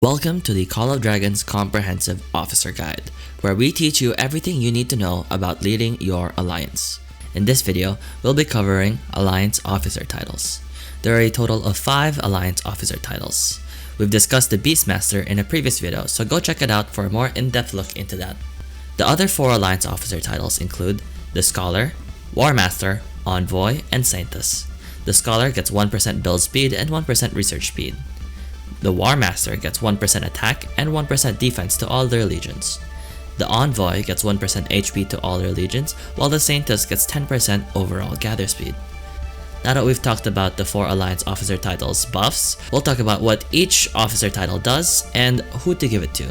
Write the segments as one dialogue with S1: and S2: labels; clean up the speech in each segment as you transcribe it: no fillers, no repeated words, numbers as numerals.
S1: Welcome to the Call of Dragons Comprehensive Officer Guide, where we teach you everything you need to know about leading your alliance. In this video, we'll be covering Alliance Officer titles. There are a total of 5 Alliance Officer titles. We've discussed the Beastmaster in a previous video, so go check it out for a more in-depth look into that. The other 4 Alliance Officer titles include the Scholar, Warmaster, Envoy, and Saintess. The Scholar gets 1% build speed and 1% research speed. The Warmaster gets 1% attack and 1% defense to all their legions. The Envoy gets 1% HP to all their legions, while the Saintess gets 10% overall gather speed. Now that we've talked about the 4 Alliance Officer titles buffs, we'll talk about what each officer title does and who to give it to.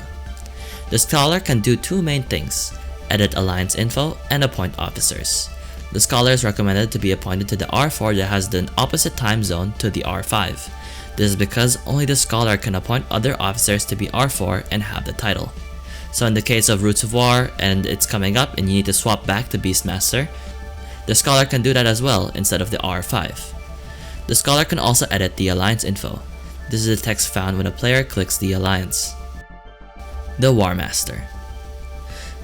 S1: The Scholar can do 2 main things: edit alliance info and appoint officers. The Scholar is recommended to be appointed to the R4 that has the opposite time zone to the R5. This is because only the Scholar can appoint other officers to be R4 and have the title. So in the case of Roots of War and it's coming up and you need to swap back to Beastmaster, the Scholar can do that as well instead of the R5. The Scholar can also edit the alliance info. This is the text found when a player clicks the alliance. The Warmaster.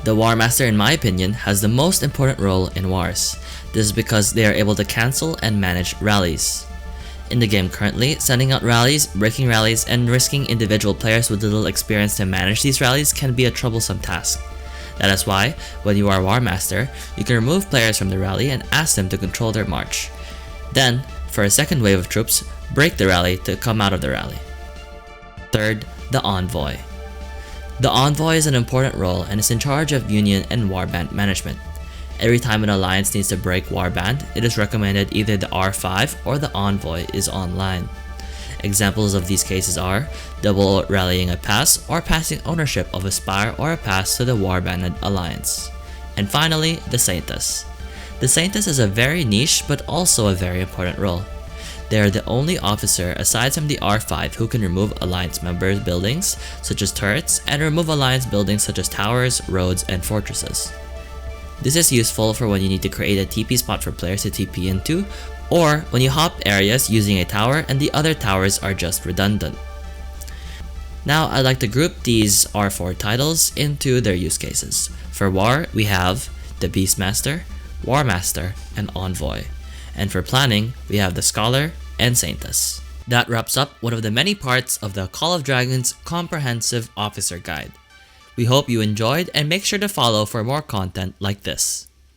S1: The Warmaster, in my opinion, has the most important role in wars. This is because they are able to cancel and manage rallies. In the game currently, sending out rallies, breaking rallies, and risking individual players with little experience to manage these rallies can be a troublesome task. That is why, when you are Warmaster, you can remove players from the rally and ask them to control their march. Then, for a second wave of troops, break the rally to come out of the rally. Third, the Envoy. The Envoy is an important role and is in charge of Union and Warband management. Every time an alliance needs to break Warband, it is recommended either the R5 or the Envoy is online. Examples of these cases are double rallying a pass or passing ownership of a spire or a pass to the Warbanded alliance. And finally, the Saintess. The Saintess is a very niche but also a very important role. They are the only officer aside from the R5 who can remove alliance members' buildings such as turrets and remove alliance buildings such as towers, roads, and fortresses. This is useful for when you need to create a TP spot for players to TP into, or when you hop areas using a tower and the other towers are just redundant. Now I'd like to group these R4 titles into their use cases. For War, we have the Beastmaster, Warmaster, and Envoy. And for planning, we have the Scholar and Saintess. That wraps up one of the many parts of the Call of Dragons Comprehensive Officer Guide. We hope you enjoyed and make sure to follow for more content like this.